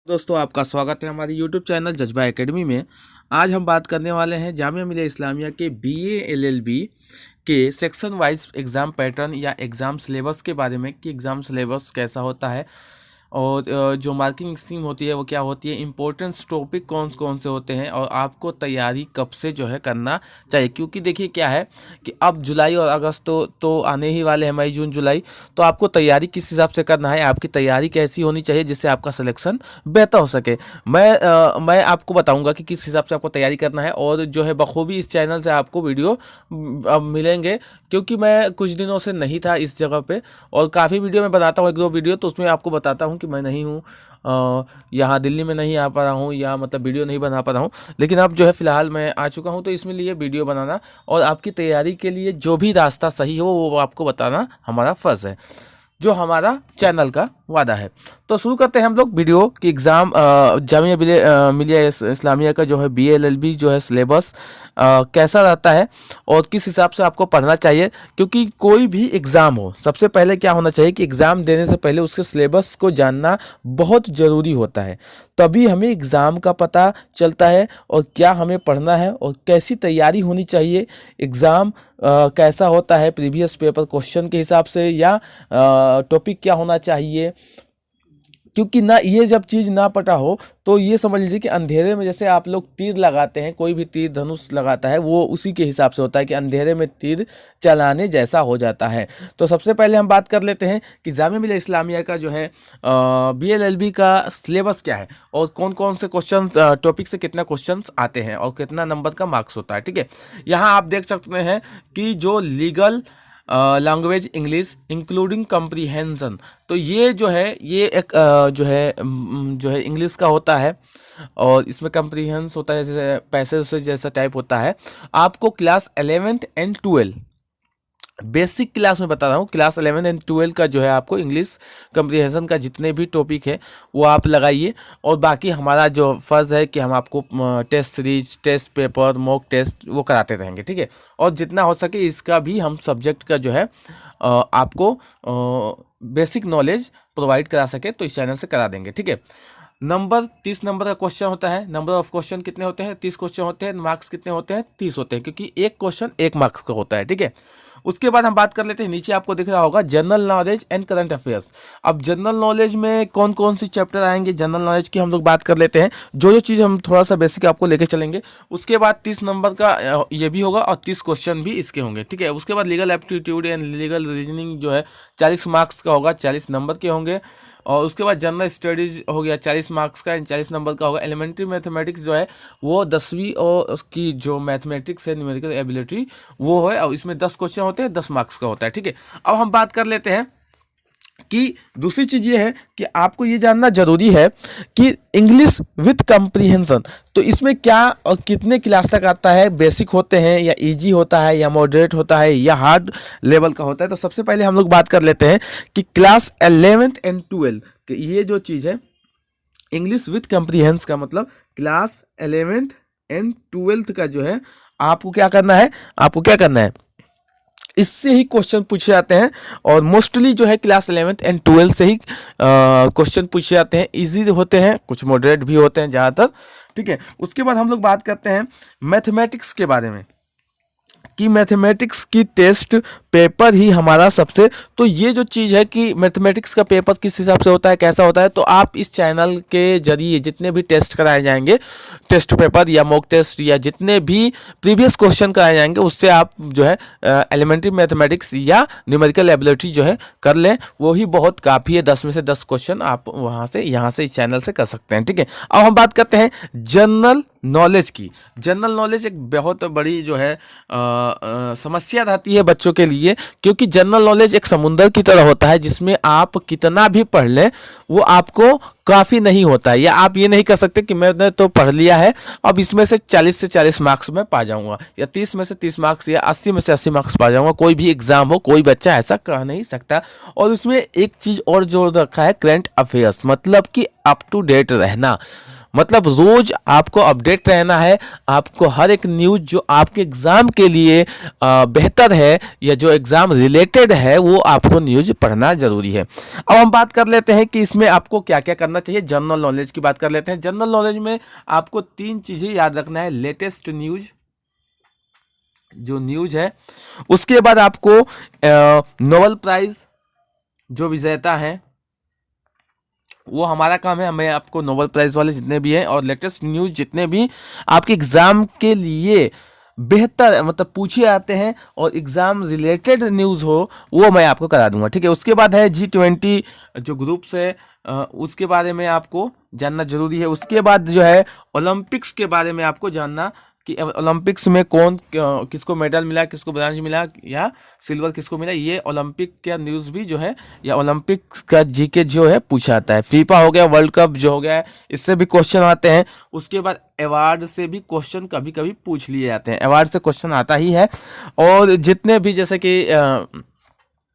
दोस्तों आपका स्वागत है हमारे YouTube चैनल जज्बा एकेडमी में। आज हम बात करने वाले हैं जामिया मिलिया इस्लामिया के BA LLB के सेक्शन वाइज एग्ज़ाम पैटर्न या एग्ज़ाम सिलेबस के बारे में कि एग्ज़ाम सिलेबस कैसा होता है और जो मार्किंग स्कीम होती है वो क्या होती है, इम्पोर्टेंस टॉपिक कौन कौन से होते हैं और आपको तैयारी कब से जो है करना चाहिए। क्योंकि देखिए क्या है कि अब जुलाई और अगस्त तो आने ही वाले हैं, मई जून जुलाई। तो आपको तैयारी किस हिसाब से करना है, आपकी तैयारी कैसी होनी चाहिए जिससे आपका सिलेक्शन बेहतर हो सके। मैं आपको बताऊंगा कि किस हिसाब से आपको तैयारी करना है और जो है बखूबी इस चैनल से आपको वीडियो अब मिलेंगे। क्योंकि मैं कुछ दिनों से नहीं था इस जगह पे और काफ़ी वीडियो मैं बनाता हूँ, एक दो वीडियो, तो उसमें आपको बताता हूँ कि मैं नहीं हूँ यहाँ दिल्ली में नहीं आ पा रहा हूँ या मतलब वीडियो नहीं बना पा रहा हूँ। लेकिन अब जो है फ़िलहाल मैं आ चुका हूँ, तो इसमें लिए वीडियो बनाना और आपकी तैयारी के लिए जो भी रास्ता सही हो वो आपको बताना हमारा फ़र्ज़ है, जो हमारा चैनल का वादा है। तो शुरू करते हैं हम लोग वीडियो कि एग्ज़ाम जामिया मिलिया इस्लामिया का जो है BA LLB जो है सिलेबस कैसा रहता है और किस हिसाब से आपको पढ़ना चाहिए। क्योंकि कोई भी एग्ज़ाम हो, सबसे पहले क्या होना चाहिए कि एग्ज़ाम देने से पहले उसके सिलेबस को जानना बहुत ज़रूरी होता है। तभी हमें एग्ज़ाम का पता चलता है और क्या हमें पढ़ना है और कैसी तैयारी होनी चाहिए। एग्ज़ाम कैसा होता है, प्रीवियस पेपर क्वेश्चन के हिसाब से या टॉपिक क्या होना चाहिए। क्योंकि ना ये जब चीज़ ना पता हो तो ये समझ लीजिए कि अंधेरे में जैसे आप लोग तीर लगाते हैं, कोई भी तीर धनुष लगाता है वो उसी के हिसाब से होता है कि अंधेरे में तीर चलाने जैसा हो जाता है। तो सबसे पहले हम बात कर लेते हैं कि जामिया मिलिया इस्लामिया का जो है BA LLB का सिलेबस क्या है और कौन कौन से क्वेश्चन टॉपिक से कितना क्वेश्चन आते हैं और कितना नंबर का मार्क्स होता है। ठीक है, यहाँ आप देख सकते हैं कि जो legal language English including comprehension, तो ये जो है ये एक जो है इंग्लिश का होता है और इसमें कम्प्रीहेंस होता है, जैसे पैसेज से जैसा टाइप होता है। आपको class 11th and 12 basic class में बता रहा हूँ, क्लास 11 एंड 12 का जो है आपको इंग्लिश कम्प्रीहेंशन का जितने भी टॉपिक है वो आप लगाइए। और बाकी हमारा जो फ़र्ज़ है कि हम आपको test series, test paper, mock test वो कराते रहेंगे। ठीक है, और जितना हो सके इसका भी हम सब्जेक्ट का जो है आपको बेसिक नॉलेज प्रोवाइड करा सके तो इस चैनल से करा देंगे। ठीक है, नंबर 30 नंबर का क्वेश्चन होता है। नंबर ऑफ क्वेश्चन कितने होते हैं? 30 क्वेश्चन होते हैं। मार्क्स कितने होते हैं? 30 होते हैं, क्योंकि एक क्वेश्चन 1 मार्क्स का होता है। ठीक है, उसके बाद हम बात कर लेते हैं, नीचे आपको दिख रहा होगा general knowledge and current affairs. अब जनरल नॉलेज में कौन कौन सी चैप्टर आएंगे, जनरल नॉलेज की हम लोग बात कर लेते हैं, जो चीज़ हम थोड़ा सा बेसिक आपको लेके चलेंगे। उसके बाद 30 नंबर का ये भी होगा और 30 क्वेश्चन भी इसके होंगे। ठीक है, उसके बाद legal aptitude and legal reasoning जो है 40 मार्क्स का होगा, 40 नंबर के होंगे। और उसके बाद जनरल स्टडीज हो गया 40 मार्क्स का, 40 नंबर का होगा। एलिमेंट्री मैथमेटिक्स जो है वो 10वीं और उसकी जो मैथमेटिक्स है, न्यूमेरिकल एबिलिटी, वो है और इसमें 10 क्वेश्चन होते हैं, 10 मार्क्स का होता है। ठीक है, अब हम बात कर लेते हैं कि दूसरी चीज़ ये है कि आपको ये जानना जरूरी है कि इंग्लिश विथ कम्प्रीहेंशन, तो इसमें क्या और कितने क्लास तक आता है, बेसिक होते हैं या इजी होता है या मॉडरेट होता है या हार्ड लेवल का होता है। तो सबसे पहले हम लोग बात कर लेते हैं कि क्लास 11th एंड 12 ये जो चीज़ है इंग्लिश विथ कम्प्रीहेंस का मतलब क्लास 11th एंड 12 का जो है आपको क्या करना है, इससे ही क्वेश्चन पूछे जाते हैं। और मोस्टली जो है क्लास 11th एंड 12 से ही क्वेश्चन पूछे जाते हैं। इजी होते हैं, कुछ मॉडरेट भी होते हैं ज़्यादातर। ठीक है, उसके बाद हम लोग बात करते हैं मैथमेटिक्स के बारे में कि मैथमेटिक्स की टेस्ट पेपर ही हमारा सबसे, तो ये जो चीज़ है कि मैथमेटिक्स का पेपर किस हिसाब से होता है, कैसा होता है, तो आप इस चैनल के जरिए जितने भी टेस्ट कराए जाएंगे, टेस्ट पेपर या मॉक टेस्ट या जितने भी प्रीवियस क्वेश्चन कराए जाएंगे, उससे आप जो है एलिमेंट्री मैथमेटिक्स या न्यूमेरिकल एबिलिटी जो है कर लें, वो ही बहुत काफ़ी है। 10 में से 10 क्वेश्चन आप वहाँ से यहाँ से इस चैनल से कर सकते हैं। ठीक है, अब हम बात करते हैं जनरल नॉलेज की। जनरल नॉलेज एक बहुत बड़ी जो है समस्या रहती है बच्चों के लिए, क्योंकि जनरल नॉलेज एक समुंदर की तरह होता है जिसमें आप कितना भी पढ़ लें वो आपको काफ़ी नहीं होता है। या आप ये नहीं कर सकते कि मैंने तो पढ़ लिया है, अब इसमें से 40 से 40 मार्क्स में पा जाऊंगा या 30 में से 30 मार्क्स या 80 में से 80 मार्क्स पा जाऊंगा। कोई भी एग्जाम हो, कोई बच्चा ऐसा कह नहीं सकता। और उसमें एक चीज़ और जोड़ रखा है, करंट अफेयर्स, मतलब कि अप टू डेट रहना। मतलब रोज आपको अपडेट रहना है, आपको हर एक न्यूज़ जो आपके एग्ज़ाम के लिए बेहतर है या जो एग्ज़ाम रिलेटेड है वो आपको न्यूज़ पढ़ना ज़रूरी है। अब हम बात कर लेते हैं कि इसमें आपको क्या क्या करना चाहिए। जनरल नॉलेज की बात कर लेते हैं। जनरल नॉलेज में आपको 3 चीज़ें याद रखना है। लेटेस्ट न्यूज़, जो न्यूज़ है, उसके बाद आपको नोबेल प्राइज़ जो विजेता हैं वो हमारा काम है, हमें आपको नोबेल प्राइज़ वाले जितने भी हैं और लेटेस्ट न्यूज़ जितने भी आपके एग्ज़ाम के लिए बेहतर मतलब पूछे आते हैं और एग्ज़ाम रिलेटेड न्यूज़ हो वो मैं आपको करा दूंगा, ठीक है। उसके बाद है G20 जो ग्रुप्स है उसके बारे में आपको जानना जरूरी है। उसके बाद जो है ओलंपिक्स के बारे में आपको जानना कि ओलंपिक्स में कौन किसको मेडल मिला, किसको ब्रॉन्ज मिला या सिल्वर किसको मिला, ये ओलंपिक का न्यूज़ भी जो है या ओलंपिक का जीके जो है पूछा आता है। फीफा हो गया, वर्ल्ड कप जो हो गया है, इससे भी क्वेश्चन आते हैं। उसके बाद अवार्ड से भी क्वेश्चन कभी कभी पूछ लिए जाते हैं, अवार्ड से क्वेश्चन आता ही है। और जितने भी जैसे कि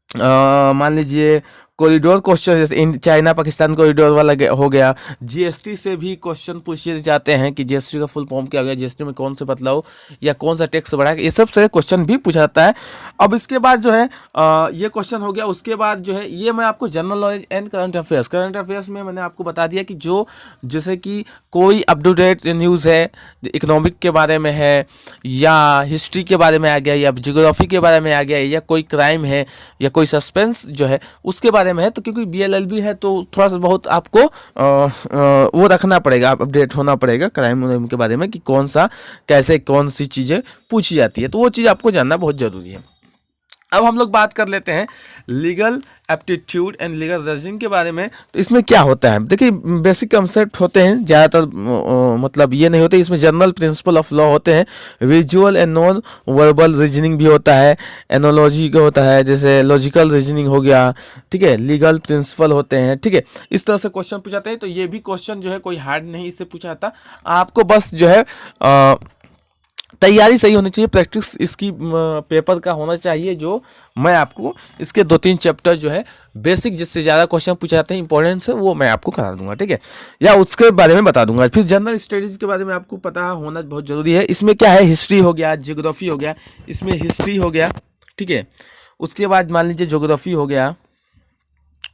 मान लीजिए कॉरिडोर क्वेश्चन, जैसे चाइना पाकिस्तान कॉरिडोर वाला हो गया। जीएसटी से भी क्वेश्चन पूछे जाते हैं कि जीएसटी का फुल फॉर्म क्या हो गया, जीएसटी में कौन से बदलाव या कौन सा टैक्स बढ़ा, ये सब से क्वेश्चन भी पूछा जाता है। अब इसके बाद जो है ये क्वेश्चन हो गया। उसके बाद जो है ये मैं आपको general knowledge and current affairs, current affairs में मैंने आपको बता दिया कि जो जैसे कि कोई अप टू डेट न्यूज़ है, इकोनॉमिक के बारे में है या हिस्ट्री के बारे में आ गया या जियोग्राफी के बारे में आ गया या कोई क्राइम है या कोई सस्पेंस जो है उसके बारे में है, तो क्योंकि बीएलएलबी है तो थोड़ा सा बहुत आपको वो रखना पड़ेगा, अपडेट होना पड़ेगा क्राइम के बारे में कि कौन सा कैसे कौन सी चीज़ें पूछी जाती है, तो वो चीज़ आपको जानना बहुत ज़रूरी है। अब हम लोग बात कर लेते हैं legal aptitude and legal reasoning के बारे में। तो इसमें क्या होता है, देखिए बेसिक कंसेप्ट होते हैं, ज़्यादातर मतलब ये नहीं होते। इसमें जनरल प्रिंसिपल ऑफ लॉ होते हैं, visual and non verbal reasoning भी होता है, एनोलॉजी का होता है, जैसे लॉजिकल रीजनिंग हो गया, ठीक है, लीगल प्रिंसिपल होते हैं, ठीक है। इस तरह से क्वेश्चन पूछाते हैं। तो ये भी क्वेश्चन जो है कोई हार्ड नहीं इससे पूछा जाता, आपको बस जो है तैयारी सही होनी चाहिए, प्रैक्टिस इसकी पेपर का होना चाहिए। जो मैं आपको इसके 2-3 चैप्टर जो है बेसिक जिससे ज़्यादा क्वेश्चन पूछे जाते हैं इंपॉर्टेंट से, वो मैं आपको करा दूंगा, ठीक है, या उसके बारे में बता दूंगा। फिर जनरल स्टडीज़ के बारे में आपको पता होना बहुत ज़रूरी है। इसमें क्या है, हिस्ट्री हो गया, जियोग्राफी हो गया, इसमें हिस्ट्री हो गया, ठीक है। उसके बाद मान लीजिए जियोग्राफी हो गया,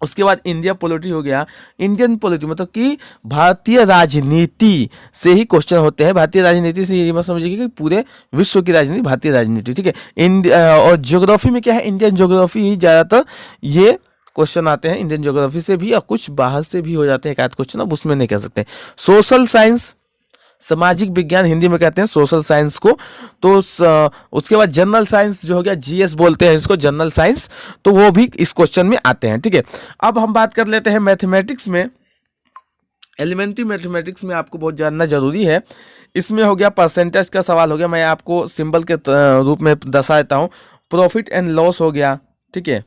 उसके बाद इंडिया पॉलिटी हो गया। इंडियन पॉलिटी मतलब कि भारतीय राजनीति से ही क्वेश्चन होते हैं। भारतीय राजनीति से ये मत समझिए कि पूरे विश्व की राजनीति, भारतीय राजनीति, ठीक है। इंडिया और ज्योग्राफी में क्या है, इंडियन ज्योग्राफी ही ज़्यादातर ये क्वेश्चन आते हैं। इंडियन ज्योग्राफी से भी और कुछ बाहर से भी हो जाते हैं एक आध क्वेश्चन, अब उसमें नहीं कह सकते। सोशल साइंस, सामाजिक विज्ञान हिंदी में कहते हैं सोशल साइंस को। तो उसके बाद जनरल साइंस जो हो गया, जीएस बोलते हैं इसको, जनरल साइंस, तो वो भी इस क्वेश्चन में आते हैं, ठीक है। अब हम बात कर लेते हैं मैथमेटिक्स में। एलिमेंट्री मैथमेटिक्स में आपको बहुत जानना जरूरी है। इसमें हो गया परसेंटेज का सवाल हो गया, मैं आपको सिंबल के रूप में दर्शा देता हूँ। प्रॉफिट एंड लॉस हो गया, ठीक है,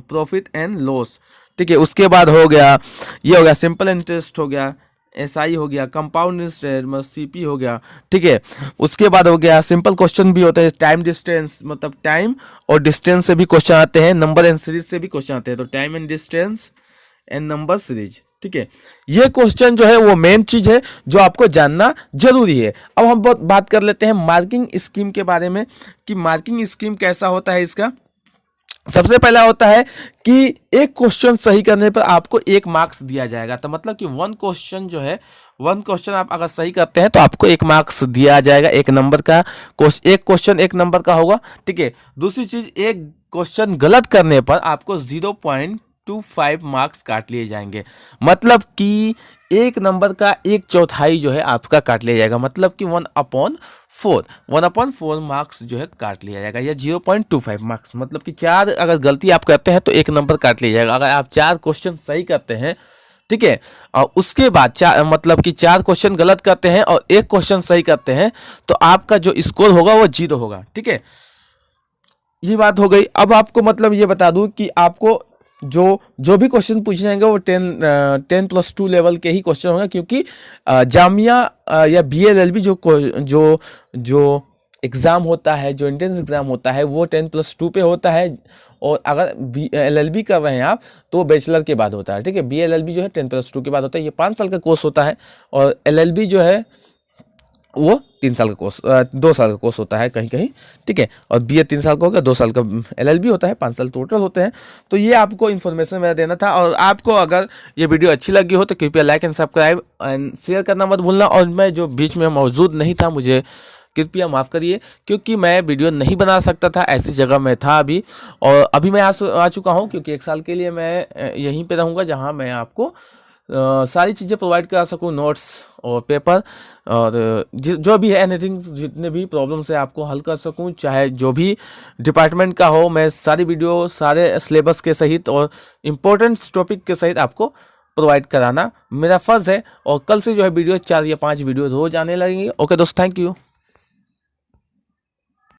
प्रॉफिट एंड लॉस, ठीक है। उसके बाद हो गया ये हो गया सिंपल इंटरेस्ट हो गया, एसआई हो गया, कंपाउंड इंटरेस्ट मतलब सीपी हो गया, ठीक है। उसके बाद हो गया सिंपल क्वेश्चन भी होता है, टाइम डिस्टेंस मतलब टाइम और डिस्टेंस से भी क्वेश्चन आते हैं, नंबर एंड सीरीज से भी क्वेश्चन आते हैं। तो time and distance and number series, ठीक है। ये क्वेश्चन जो है वो मेन चीज है जो आपको जानना जरूरी है। अब हम बात कर लेते हैं मार्किंग स्कीम के बारे में कि मार्किंग स्कीम कैसा होता है इसका। सबसे पहला होता है कि एक क्वेश्चन सही करने पर आपको 1 मार्क्स दिया जाएगा। तो मतलब कि 1 क्वेश्चन जो है, 1 क्वेश्चन आप अगर सही करते हैं तो आपको 1 मार्क्स दिया जाएगा, 1 नंबर का। एक क्वेश्चन 1 नंबर का होगा, ठीक है। दूसरी चीज, एक क्वेश्चन गलत करने पर आपको 0.25 मार्क्स काट लिए जाएंगे। मतलब कि 1 नंबर का 1/4 जो है आपका काट लिया जाएगा, मतलब कि 1/4 मार्क्स जो है काट लिया जाएगा, या 0.25 मार्क्स। मतलब कि 4 अगर गलती आप करते हैं तो 1 नंबर काट लिया जाएगा। अगर आप 4 क्वेश्चन सही करते हैं, ठीक है, और उसके बाद मतलब कि 4 क्वेश्चन गलत करते हैं और 1 क्वेश्चन सही करते हैं, तो आपका जो स्कोर होगा वो 0 होगा, ठीक है। ये बात हो गई। अब आपको मतलब ये बता दूं कि आपको जो भी क्वेश्चन पूछे जाएंगे वो 10+2 लेवल के ही क्वेश्चन होंगे, क्योंकि जामिया या बीएलएलबी जो एग्ज़ाम होता है, जो एंट्रेंस एग्ज़ाम होता है वो 10+2 पे होता है। और अगर LLB कर रहे हैं आप तो बैचलर के बाद होता है, ठीक है। BLLB जो है 10+2 के बाद होता है, ये 5 साल का कोर्स होता है। और LLB जो है वो 3 साल का कोर्स 2 साल का कोर्स होता है कहीं कहीं, ठीक है। और BA 3 साल का होगा, 2 साल का LLB होता है, 5 साल टोटल होते हैं। तो ये आपको इन्फॉर्मेशन मेरा देना था। और आपको अगर ये वीडियो अच्छी लगी हो तो कृपया like and subscribe and share करना मत भूलना। और मैं जो बीच में मौजूद नहीं था, मुझे कृपया माफ़ करिए, क्योंकि मैं वीडियो नहीं बना सकता था, ऐसी जगह में था अभी। और अभी मैं आ चुका हूँ, क्योंकि 1 साल के लिए मैं यहीं पे रहूँगा जहाँ मैं आपको सारी चीज़ें प्रोवाइड करा सकूँ, नोट्स और पेपर और जो भी है एनीथिंग, जितने भी प्रॉब्लम है आपको हल कर सकूँ, चाहे जो भी डिपार्टमेंट का हो। मैं सारी वीडियो सारे सिलेबस के सहित और इम्पोर्टेंट टॉपिक के सहित आपको प्रोवाइड कराना मेरा फ़र्ज़ है। और कल से जो है वीडियो 4 या 5 वीडियो रोज़ आने लगेंगे। ओके दोस्त, थैंक यू।